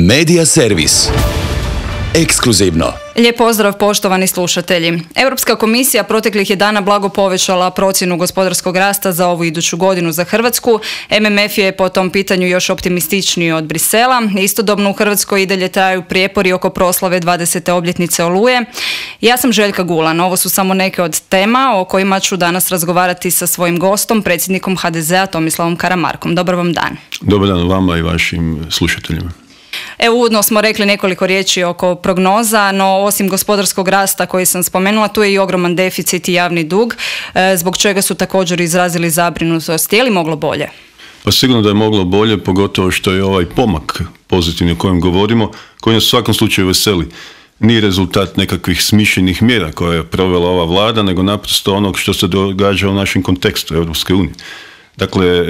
Media servis. Ekskluzivno. Lijep pozdrav poštovani slušatelji. Europska komisija proteklih je dana blago povećala procjenu gospodarskog rasta za ovu iduću godinu za Hrvatsku. MMF je po tom pitanju još optimističniji od Brisela. Istodobno u Hrvatskoj i dalje traju prijepori oko proslave 20. obljetnice Oluje. Ja sam Željka Gulan. Ovo su samo neke od tema o kojima ću danas razgovarati sa svojim gostom, predsjednikom HDZ-a Tomislavom Karamarkom. Dobar vam dan. Dobar dan vama i vašim slušateljima. Evo, uvodno smo rekli nekoliko riječi oko prognoza, no osim gospodarskog rasta koji sam spomenula, tu je i ogroman deficit i javni dug, zbog čega su također izrazili zabrinutost. Je li moglo bolje? Pa sigurno da je moglo bolje, pogotovo što je ovaj pomak pozitivni o kojem govorimo, koji nas u svakom slučaju veseli. Nije rezultat nekakvih smišljenih mjera koje je provela ova vlada, nego naprosto onog što se događa u našem kontekstu Europske unije. Dakle,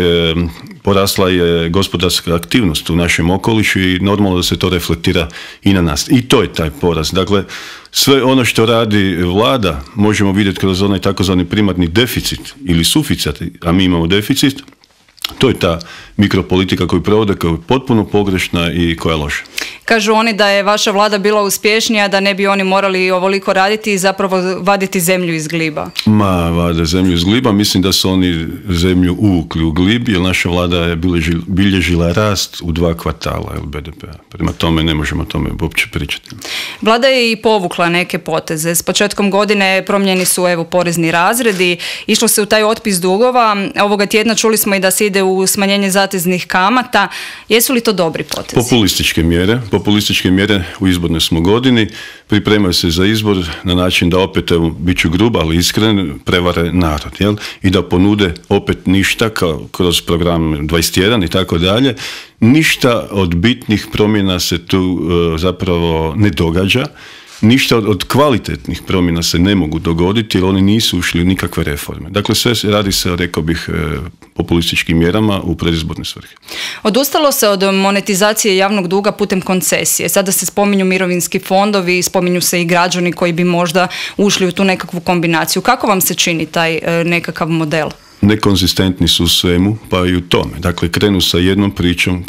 porasla je gospodarska aktivnost u našem okolišu i normalno da se to reflektira i na nas. I to je taj porast. Dakle, sve ono što radi vlada možemo vidjeti kroz onaj takozvani primarni deficit ili suficit, a mi imamo deficit. To je ta mikropolitika koju provode, koja je potpuno pogrešna i koja je loša. Kažu oni da je vaša vlada bila uspješnija, da ne bi oni morali ovoliko raditi i zapravo vaditi zemlju iz gliba. Vade zemlju iz gliba. Mislim da su oni zemlju uvukli u glib, jer naša vlada je bilježila rast u 2 kvartala BDP-a. Prema tome ne možemo o tome uopće pričati. Vlada je i povukla neke poteze. S početkom godine promijenjeni su porezni razredi, išlo se u taj otpis dugova. Ovoga tjedna čuli smo i da se ide u smanjenje zateznih kamata. Jesu li to dobri potezi? Populističke mjere u izbornoj smo godini, pripremaju se za izbor na način da opet, bit ću grub, ali iskren, prevare narod, jel? I da ponude opet ništa kroz program 21 i tako dalje. Ništa od bitnih promjena se tu zapravo ne događa. Ništa od kvalitetnih promjena se ne mogu dogoditi jer oni nisu ušli u nikakve reforme. Dakle, sve radi se, rekao bih, populističkim mjerama u predizborne svrhe. Odustalo se od monetizacije javnog duga putem koncesije. Sada se spominju mirovinski fondovi, spominju se i građani koji bi možda ušli u tu nekakvu kombinaciju. Kako vam se čini taj nekakav model? Nekonzistentni su u svemu, pa i u tome. Dakle, krenu sa jednom pričom,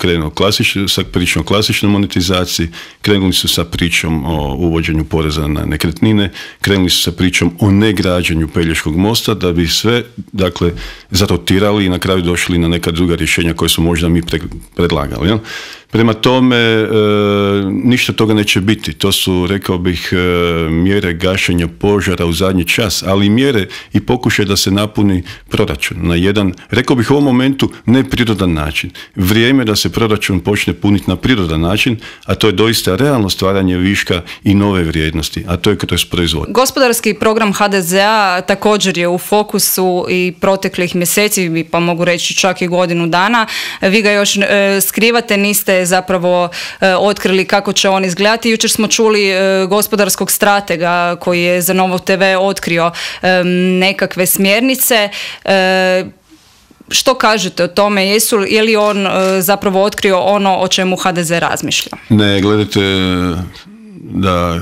sa pričom o klasičnoj monetizaciji, krenuli su sa pričom o uvođenju poreza na nekretnine, krenuli su sa pričom o negrađenju Pelješkog mosta, da bi sve, dakle, zarotirali i na kraju došli na neka druga rješenja koje su možda mi predlagali. Ja? Prema tome, ništa toga neće biti. To su, rekao bih, mjere gašenja požara u zadnji čas, ali i mjere i pokušaj da se napuni proračun na jedan, rekao bih u ovom momentu, neprirodan način. Vrijeme da se proračun počne puniti na prirodan način, a to je doista realno stvaranje viška i nove vrijednosti, a to je kroz proizvodnju. Gospodarski program HDZ-a također je u fokusu i proteklih mjeseci, pa mogu reći čak i godinu dana. Vi ga još skrivate, niste zapravo otkrili kako će on izgledati. Jučer smo čuli gospodarskog stratega koji je za Novo TV otkrio nekakve smjernice. Što kažete o tome? Je li on zapravo otkrio ono o čemu HDZ razmišlja? Ne, gledajte da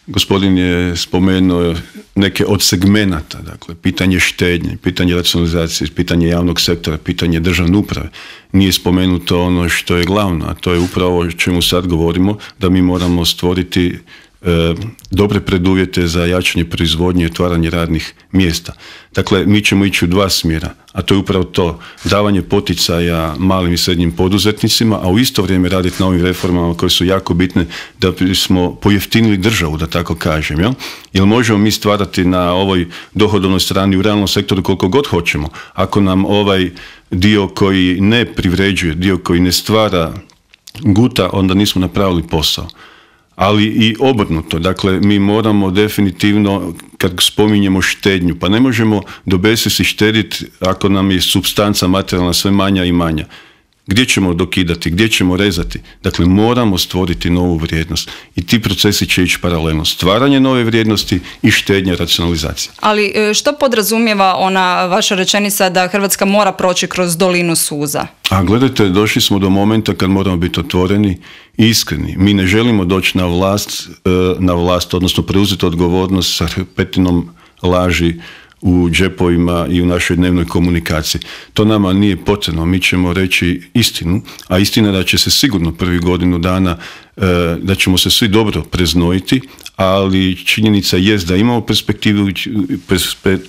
gospodin je spomenuo neke od segmenata, dakle, pitanje štednje, pitanje racionalizacije, pitanje javnog sektora, pitanje državne uprave. Nije spomenuto ono što je glavno, a to je upravo o čemu sad govorimo, da mi moramo stvoriti dobre preduvjete za jačanje proizvodnje i otvaranje radnih mjesta. Dakle, mi ćemo ići u 2 smjera, a to je upravo to, davanje poticaja malim i srednjim poduzetnicima, a u isto vrijeme raditi na ovim reformama koje su jako bitne da bismo pojeftinili državu, da tako kažem. Jel? Jer možemo mi stvarati na ovoj dohodovnoj strani u realnom sektoru koliko god hoćemo. Ako nam ovaj dio koji ne privređuje, dio koji ne stvara guta, onda nismo napravili posao. Ali i obrnuto. Dakle, mi moramo definitivno, kad spominjemo štednju, pa ne možemo do besvijesti štediti ako nam je supstanca materijalna sve manja i manja. Gdje ćemo dokidati, gdje ćemo rezati? Dakle, moramo stvoriti novu vrijednost. I ti procesi će ići paralelno. Stvaranje nove vrijednosti i štednja, racionalizacija. Ali što podrazumijeva ona vaša rečenica da Hrvatska mora proći kroz dolinu suza? A gledajte, došli smo do momenta kad moramo biti otvoreni i iskreni. Mi ne želimo doći na vlast, odnosno preuzeti odgovornost sa hrpetinom laži u džepovima i u našoj dnevnoj komunikaciji. To nama nije potrebno, mi ćemo reći istinu, a istina je da će se sigurno prvi godinu dana, da ćemo se svi dobro preznojiti, ali činjenica jest da imamo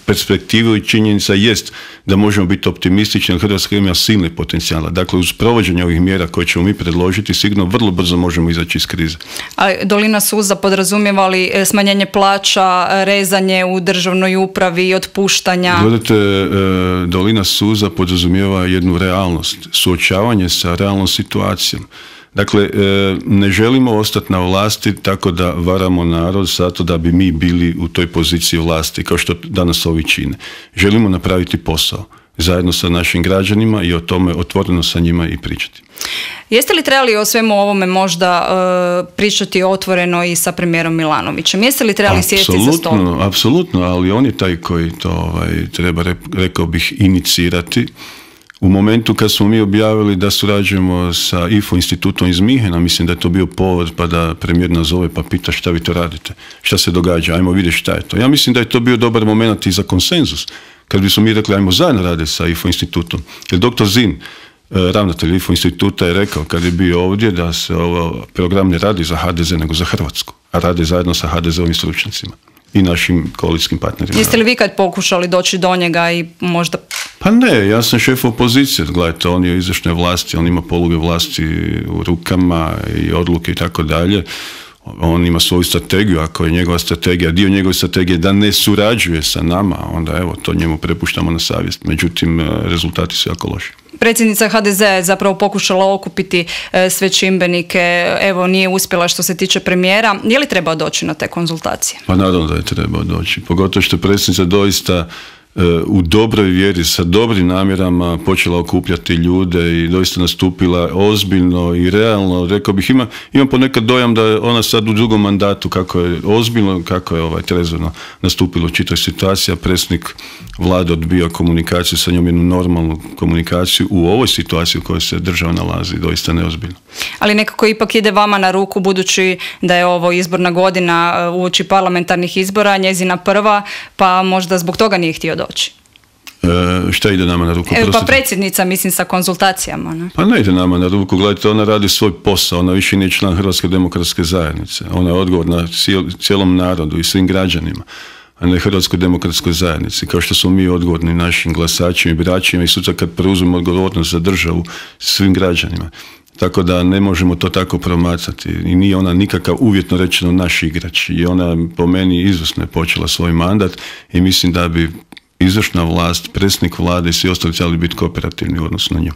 perspektivu i činjenica jest da možemo biti optimistični, jer Hrvatska ima silne potencijala. Dakle, uz provođenje ovih mjera koje ćemo mi predložiti, sigurno vrlo brzo možemo izaći iz krize. A dolina suza podrazumijeva li smanjenje plaća, rezanje u državnoj upravi, otpuštanja? Gledajte, dolina suza podrazumijeva jednu realnost, suočavanje sa realnom situacijom. Dakle, ne želimo ostati na vlasti tako da varamo narod zato da bi mi bili u toj poziciji vlasti, kao što danas ovi čine. Želimo napraviti posao zajedno sa našim građanima i o tome otvoreno sa njima i pričati. Jeste li trebali o svemu ovome možda pričati otvoreno i sa premijerom Milanovićem? Jeste li trebali sjesti za stol? Apsolutno, ali on je taj koji to treba, rekao bih, inicirati. U momentu kad smo mi objavili da surađujemo sa IFO institutom iz Minhena, mislim da je to bio povod pa da premijer nazove pa pita šta vi to radite, šta se događa, ajmo vidjeti šta je to. Ja mislim da je to bio dobar moment i za konsenzus, kad bismo mi rekli ajmo zajedno raditi sa IFO institutom. Jer dr. Zin, ravnatelj IFO instituta, je rekao kad je bio ovdje da se ovo program ne radi za HDZ nego za Hrvatsku, a radi zajedno sa HDZ-ovim stručnjacima i našim koalicijskim partnerima. Jeste li vi kad pokušali doći do njega i možda... Pa ne, ja sam šef opozicije, gledajte, on je izvršne vlasti, on ima poluge vlasti u rukama i odluke i tako dalje. On ima svoju strategiju, ako je njegova strategija, dio njegove strategije da ne surađuje sa nama, onda evo, to njemu prepuštamo na savjest. Međutim, rezultati su jako loši. Predsjednica HDZ je zapravo pokušala okupiti sve čimbenike, evo nije uspjela što se tiče premijera. Je li trebao doći na te konzultacije? Pa naravno da je trebao doći, pogotovo što je predsjednica doista u dobroj vjeri, sa dobrim namjerama počela okupljati ljude i doista nastupila ozbiljno i realno, rekao bih, imam ponekad dojam da je ona sad u drugom mandatu, kako je ozbiljno, kako je trezorno nastupilo čitava situacija. Predsjednik vlade odbija komunikaciju sa njom, jednu normalnu komunikaciju u ovoj situaciji u kojoj se država nalazi, doista neozbiljno. Ali nekako ipak ide vama na ruku, budući da je ovo izborna godina uoči parlamentarnih izbora, njezina prva, pa možda zbog toga nije htio doći. Šta ide nama na ruku? Pa predsjednica, mislim, sa konzultacijama. Ne? Pa ne ide nama na ruku, gledajte, ona radi svoj posao, ona više nije član Hrvatske demokratske zajednice, ona je odgovorna cijelom narodu i svim građanima, a ne Hrvatskoj demokratskoj zajednici, kao što smo mi odgovorni našim glasačima i biračima i sutra kad preuzmemo odgovornost za državu svim građanima. Tako da ne možemo to tako promatrati i nije ona nikakav uvjetno rečeno naš igrač i ona po meni izvrsno je počela svoj mandat i mislim da bi izvršna vlast, predsjednik vlade i svi ostali trebali biti kooperativni u odnosu na nju.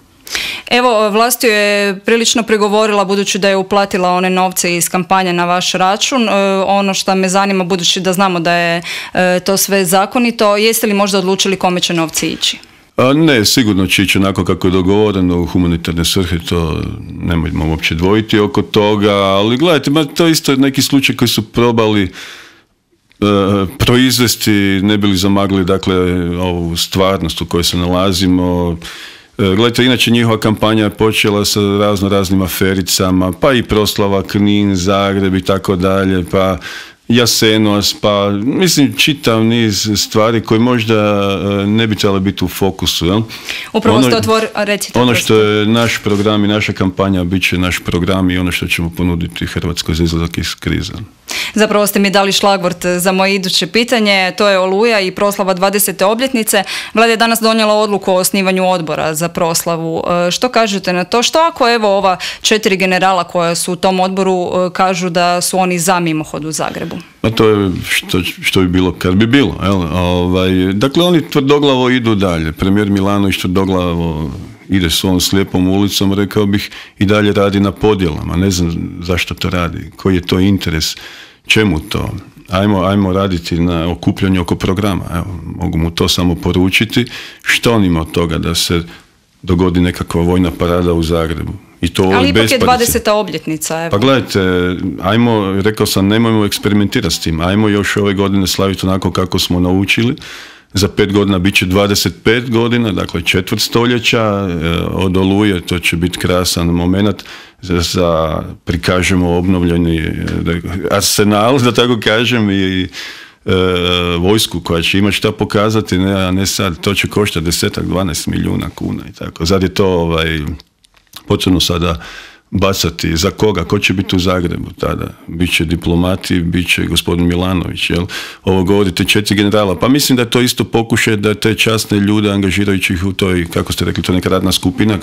Evo, vlast je prilično prigovorila budući da je uplatila one novce iz kampanje na vaš račun. Ono što me zanima, budući da znamo da je to sve zakonito, jeste li možda odlučili kome će novci ići? Ne, sigurno će ići onako kako je dogovoreno u humanitarne svrhe, to nemojmo uopće dvojiti oko toga, ali gledajte, to je isto neki slučaj koji su probali proizvesti, ne bili zamagli, dakle, ovu stvarnost u kojoj se nalazimo. Gledajte, inače njihova kampanja je počela sa raznim afericama, pa i proslava Knin, Zagreb i tako dalje, pa Jasenovac, pa mislim čitav niz stvari koje možda ne bi trebale biti u fokusu. Jel? Upravo ste recite. Ono što je naš program i naša kampanja bit će naš program i ono što ćemo ponuditi Hrvatskoj za izlazak iz krize. Zapravo ste mi dali šlagvort za moje iduće pitanje, to je Oluja i proslava 20. obljetnice. Vlada je danas donijela odluku o osnivanju odbora za proslavu. Što kažete na to? Što ako evo ova 4 generala koja su u tom odboru kažu da su oni za mimohod u Zagrebu? Pa to je što bi bilo kad bi bilo. Dakle, oni tvrdoglavo idu dalje. Premijer Milanović tvrdoglavo ide svojom slijepom ulicom, rekao bih, i dalje radi na podjelama. Ne znam zašto to radi, koji je to interes, čemu to. Ajmo raditi na okupljanju oko programa. Evo, mogu mu to samo poručiti. Što on ima od toga da se dogodi nekakva vojna parada u Zagrebu? Ali ipak je 20. obljetnica. Evo. Pa gledajte, rekao sam, nemojmo eksperimentirati s tim. Ajmo još ove godine slaviti onako kako smo naučili. Za 5 godina bit će 25 godina, dakle 4 stoljeća od Oluje, to će biti krasan moment za prikažemo obnovljeni arsenal, da tako kažem, i vojsku koja će imati šta pokazati, a ne sad, to će koštati 10-12 milijuna kuna i tako. Zad je to potrebno sada bacati za koga, ko će biti u Zagrebu tada, bit će diplomati, bit će gospodin Milanović, jel? Ovo govorite 4 generala, pa mislim da je to isto pokušaj da te časne ljude angažirajući ih u toj, kako ste rekli, to je neka radna skupina.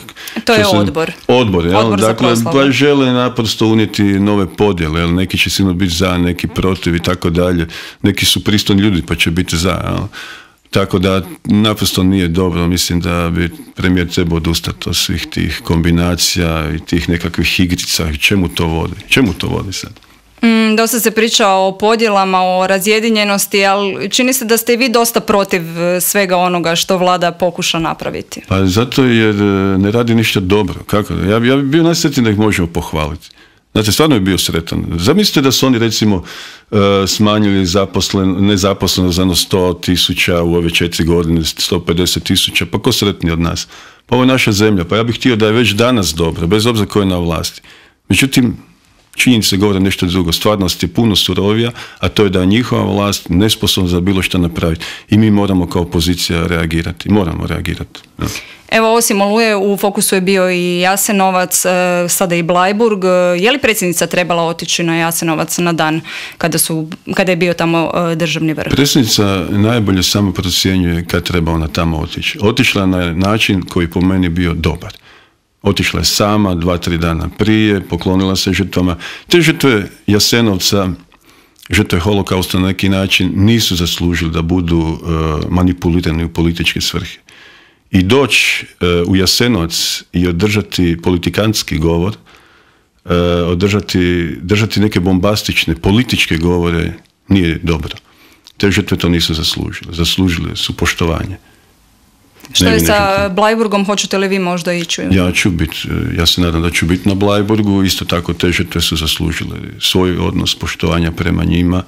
To je odbor. Odbor, jel? Odbor dakle, pa žele naprosto unijeti nove podjele, jel? Neki će sigurno biti za, neki protiv i tako dalje, neki su pristojni ljudi pa će biti za, jel? Tako da naprosto nije dobro, mislim da bi premijer trebao odustati od svih tih kombinacija i tih nekakvih igrica. Čemu to vodi? Čemu to vodi sad? Dosta se priča o podjelama, o razjedinjenosti, ali čini se da ste i vi dosta protiv svega onoga što vlada pokuša napraviti. Pa zato jer ne radi ništa dobro. Kako? Ja bi bio najsretniji da ih možemo pohvaliti. Znate, stvarno je bio sretan. Zamislite da su oni, recimo, smanjili nezaposlenost za 100.000 u ove 4 godine, 150.000, pa ko sretniji od nas? Pa ovo je naša zemlja, pa ja bih htio da je već danas dobro, bez obzira ko je na vlasti. Međutim, činjenice govore nešto drugo. Stvarnost je puno surovija, a to je da je njihova vlast nesposobna za bilo što napraviti. I mi moramo kao opozicija reagirati. Moramo reagirati. Ja. Evo, osim Oluje, u fokusu je bio i Jasenovac, sada i Bleiburg. Je li predsjednica trebala otići na Jasenovac na dan kada je bio tamo državni vrh? Predsjednica najbolje samo procjenjuje kad treba ona tamo otići. Otišla na način koji po meni bio dobar. Otišla je sama 2-3 dana prije, poklonila se žrtvama. Te žrtve Jasenovca, žrtve holokausta na neki način nisu zaslužili da budu manipulirani u političke svrhe. I doći u Jasenovac i održati politikantski govor, držati neke bombastične političke govore nije dobro. Te žrtve to nisu zaslužile. Zaslužile su poštovanje. Što je sa Bleiburgom, hoćete li vi možda ići? Ja se nadam da ću biti na Bleiburgu, isto tako te žrtve su zaslužile svoj odnos poštovanja prema njima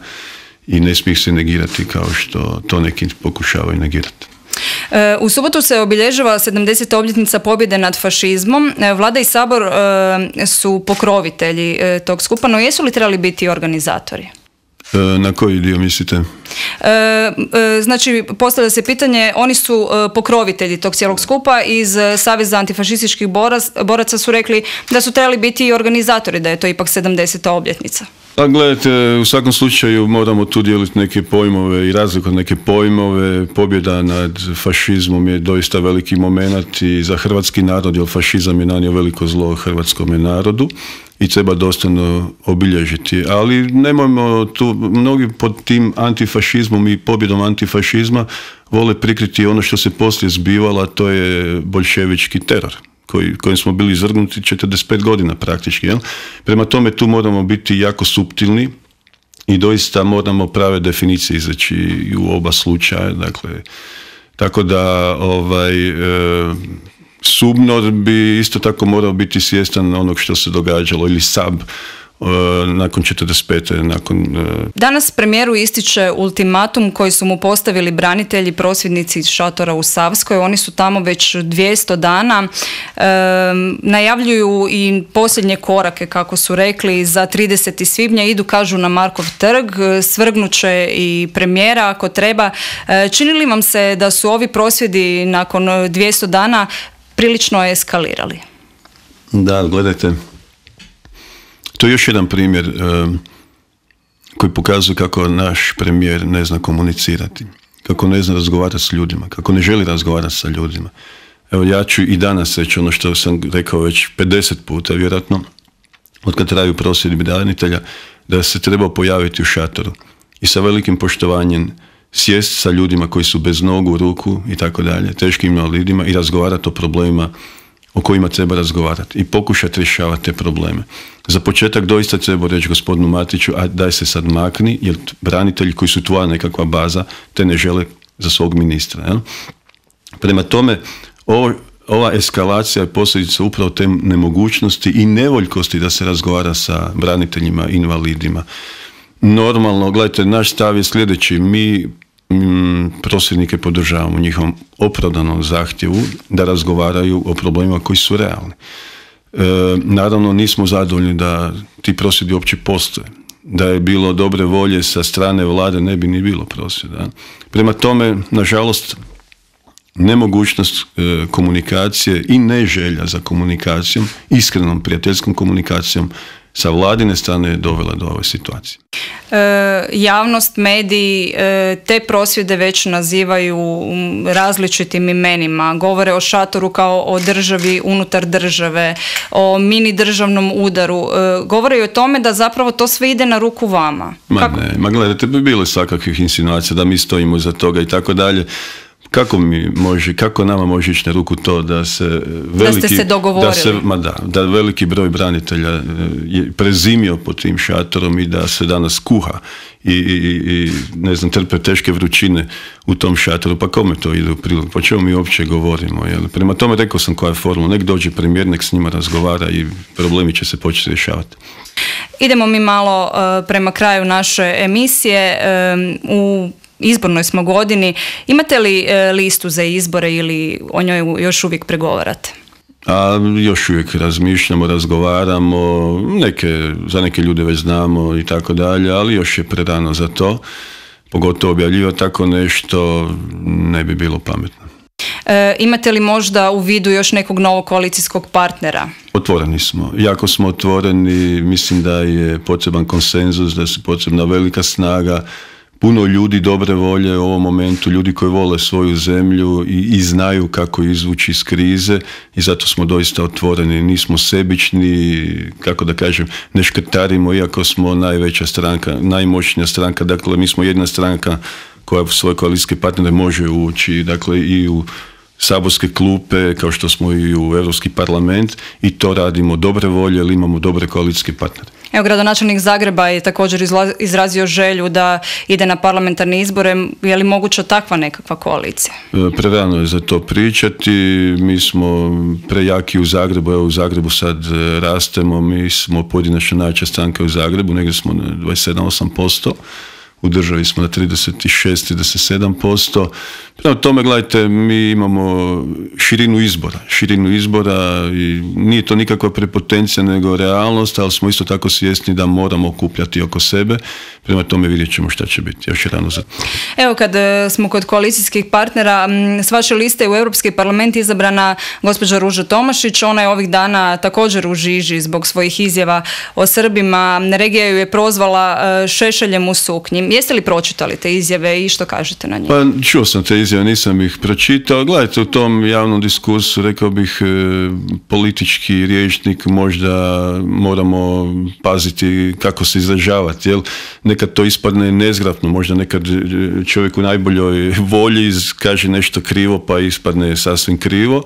i ne smije ih se negirati kao što to neki pokušavaju negirati. U subotu se obilježava 70. obljetnica pobjede nad fašizmom. Vlada i Sabor su pokrovitelji tog skupa, no jesu li trebali biti organizatori? Na koji dio mislite? Znači, postavlja se pitanje, oni su pokrovitelji tog cijelog skupa, iz Saveza antifašističkih boraca su rekli da su trebali biti i organizatori, da je to ipak 70. obljetnica. A gledajte, u svakom slučaju moramo tu dijeliti neke pojmove i razlikovati neke pojmove. Pobjeda nad fašizmom je doista veliki moment i za hrvatski narod, jer fašizam je nanio veliko zlo hrvatskome narodu i treba dostojno obilježiti. Ali nemojmo tu, mnogi pod tim antifašizmom i pobjedom antifašizma vole prikriti ono što se poslije zbivalo, a to je boljševički teror kojim smo bili izvrgnuti 45 godina praktički. Jel? Prema tome tu moramo biti jako suptilni i doista moramo prave definicije izreći i u oba slučaja. Dakle, tako da Subnor bi isto tako morao biti svjestan onog što se događalo, ili SAB nakon 45. Danas premijeru ističe ultimatum koji su mu postavili branitelji, prosvjednici iz šatora u Savskoj. Oni su tamo već 200 dana. Najavljuju i posljednje korake, kako su rekli, za 30. svibnja. Idu, kažu, na Markov trg, svrgnuće i premijera ako treba. Čini li vam se da su ovi prosvjedi nakon 200 dana prilično eskalirali? Da, gledajte, to je još jedan primjer koji pokazuje kako naš premijer ne zna komunicirati, kako ne zna razgovarati s ljudima, kako ne želi razgovarati sa ljudima. Evo, ja ću i danas reći ono što sam rekao već 50 puta, vjerojatno, od kad traju prosvjedi branitelja, da se treba pojaviti u šatoru i sa velikim poštovanjem sjest sa ljudima koji su bez nogu, ruku i tako dalje, teškim invalidima, i razgovarati o problemima o kojima treba razgovarati i pokušati rješavati te probleme. Za početak doista treba reći gospodinu Matiću, a daj se sad makni, jer branitelji koji su tvoja nekakva baza, te ne žele za svog ministra. Jel? Prema tome, ova eskalacija je posljedica upravo te nemogućnosti i nevoljkosti da se razgovara sa braniteljima, invalidima. Normalno, gledajte, naš stav je sljedeći, mi prosvjednike podržavamo u njihovom opravdanom zahtjevu da razgovaraju o problemima koji su realni. Naravno, nismo zadovoljni da ti prosvjedi uopće postoje. Da je bilo dobre volje sa strane vlade, ne bi ni bilo prosvjeda. Prema tome, nažalost, nemogućnost komunikacije i neželja za komunikacijom, iskrenom prijateljskom komunikacijom sa vladine strane je dovela do ove situacije. Javnost, mediji te prosvjede već nazivaju različitim imenima. Govore o šatoru kao o državi unutar države, o mini državnom udaru. Govore i o tome da zapravo to sve ide na ruku vama. Ma gledajte, bi bilo svakakvih insinuacija da mi stojimo iza toga i tako dalje. Kako nama može ići na ruku to da se veliki, da ste se dogovorili? Da veliki broj branitelja je prezimio pod tim šatorom i da se danas kuha i ne znam, trpe teške vrućine u tom šatoru. Pa kome to ide u prilog? Po čemu mi uopće govorimo? Jel? Prema tome rekao sam koja je formula. Nek dođe premijer, nek s njima razgovara i problemi će se početi rješavati. Idemo mi malo prema kraju naše emisije. U izbornoj smo godini. Imate li listu za izbore ili o njoj još uvijek pregovarate? Još uvijek razmišljamo, razgovaramo, za neke ljude već znamo i tako dalje, ali još je prerano za to. Pogotovo objavljivati tako nešto ne bi bilo pametno. Imate li možda u vidu još nekog novog koalicijskog partnera? Otvoreni smo. Jako smo otvoreni. Mislim da je potreban konsenzus, da je potrebna velika snaga, puno ljudi dobre volje u ovom momentu, ljudi koji vole svoju zemlju i znaju kako izvući iz krize i zato smo doista otvoreni. Nismo sebični, kako da kažem, ne škrtarimo iako smo najveća stranka, najmoćnija stranka. Dakle, mi smo jedna stranka koja u svoje koalicijske partnere može ući, dakle i u saborske klupe, kao što smo i u Europski parlament i to radimo dobre volje, ali imamo dobre koalicijske partnere. Evo, gradonačelnik Zagreba je također izrazio želju da ide na parlamentarne izbore. Je li moguća takva nekakva koalicija? Prerano je za to pričati. Mi smo prejaki u Zagrebu. Evo, u Zagrebu sad rastemo. Mi smo pojedinačno najjača stranka u Zagrebu. Negdje smo na 27-8%. U državi smo na 36-37%. Prema tome, gledajte, mi imamo širinu izbora i nije to nikakva prepotencija nego realnost, ali smo isto tako svjesni da moramo okupljati oko sebe. Prema tome vidjet ćemo šta će biti. Još je rano za to. Evo, kad smo kod koalicijskih partnera, s vaše liste u Europski parlament izabrana gospođa Ruža Tomašić. Ona je ovih dana također u žiži zbog svojih izjava o Srbima. Regija ju je prozvala šešeljem u suknji. Jeste li pročitali te izjave i što kažete na njih? Pa čuo sam te izjave, nisam ih pročitao. Gledajte, u tom javnom diskursu rekao bih politički rječnik, možda moramo paziti kako se izražavati, jel? Nekad to ispadne nezgrapno, možda nekad čovjek u najboljoj volji kaže nešto krivo pa ispadne sasvim krivo.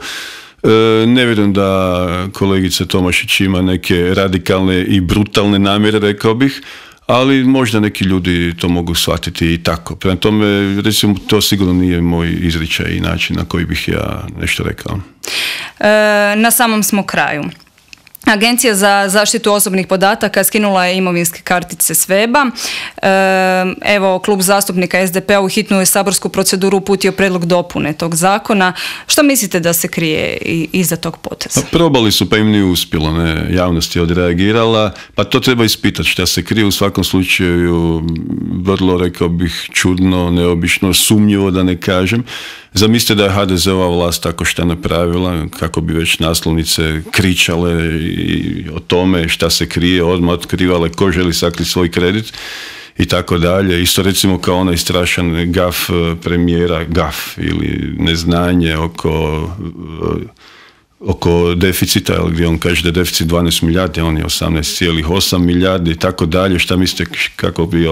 Ne vjerujem da kolegica Tomašić ima neke radikalne i brutalne namjere, rekao bih, ali možda neki ljudi to mogu shvatiti i tako. Prema tome, recimo, to sigurno nije moj izričaj i način na koji bih ja nešto rekao. Na samom smo kraju. Agencija za zaštitu osobnih podataka skinula je imovinske kartice s weba. Evo, klub zastupnika SDP-a u hitnu je saborsku proceduru uputio predlog dopune tog zakona. Što mislite da se krije iza tog poteza? Probali su, pa im nije uspjelo. Ne? Javnost je odreagirala, pa to treba ispitati šta se krije. U svakom slučaju vrlo, rekao bih, čudno, neobično, sumnjivo da ne kažem. Zamislite da je HDZ-ova vlast tako šta napravila, kako bi već naslovnice kričale i o tome šta se krije, odmah otkrivale ko želi sakriti svoj kredit i tako dalje. Isto recimo kao onaj strašan gaf premijera, gaf ili neznanje oko deficita, gdje on kaže da je deficit 12 milijardi, a on je 18,8 milijardi i tako dalje. Šta mislite kako bi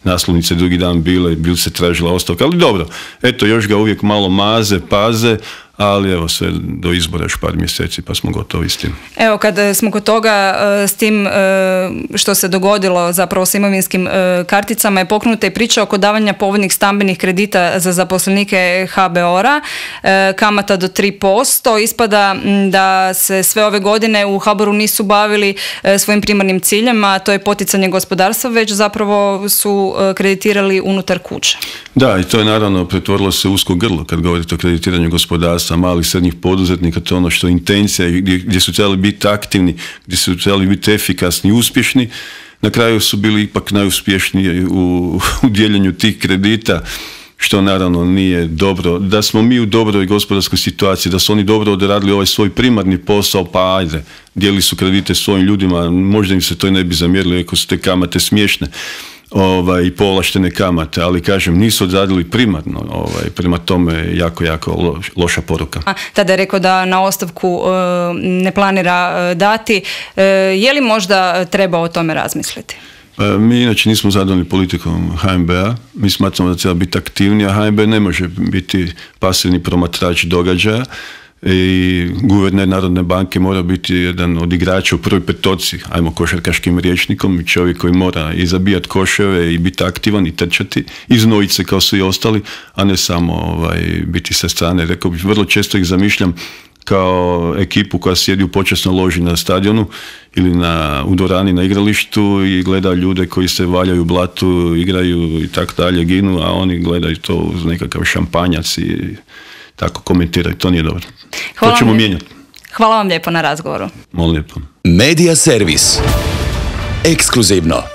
naslovnice drugi dan bile se tražila ostavka, ali dobro, eto, još ga uvijek malo maze, paze, ali evo sve do izbora još par mjeseci pa smo gotovi s tim. Evo, kad smo kod toga s tim što se dogodilo zapravo s imovinskim karticama je pokrenuta i priča oko davanja povoljnih stambenih kredita za zaposlenike HBOR-a, kamata do 3%. Ispada da se sve ove godine u HBOR-u nisu bavili svojim primarnim ciljem, a to je poticanje gospodarstva, već zapravo su kreditirali unutar kuće. Da, i to je naravno pretvorilo se u usko grlo kad govorite o kreditiranju gospodarstva, malih srednjih poduzetnika, to je ono što je intencija gdje su trebali biti aktivni, gdje su trebali biti efikasni i uspješni. Na kraju su bili ipak najuspješniji u dijeljenju tih kredita, što naravno nije dobro. Da smo mi u dobroj gospodarskoj situaciji, da su oni dobro odradili ovaj svoj primarni posao, pa ajde, dijelili su kredite svojim ljudima, možda im se to i ne bi zamjerili, ako su te kamate smiješne i povlaštene kamate, ali kažem, nisu odradili primarno, prema tome jako loša poruka. Tada je rekao da na ostavku ne planira dati. Je li možda treba o tome razmisliti? Mi inače nismo zadovoljni politikom HNB-a, mi smatramo da treba biti aktivniji, a HNB ne može biti pasivni promatrač događaja i guverner Narodne banke mora biti jedan od igrača u prvoj petoci, ajmo košarkaškim rječnikom, čovjek koji mora i zabijati koševe i biti aktivan i trčati, i znojit se kao svi ostali, a ne samo biti sa strane. Rekao bih, vrlo često ih zamišljam kao ekipu koja sjedi u počasnoj loži na stadionu ili u dvorani na igralištu i gleda ljude koji se valjaju u blatu, igraju i tako dalje, ginu, a oni gledaju to uz nekakav šampanjac i tako komentiraju. To nije dobro. To ćemo mijenjati. Hvala vam lijepo na razgovoru. Molim lijepo. Media servis. Ekskluzivno.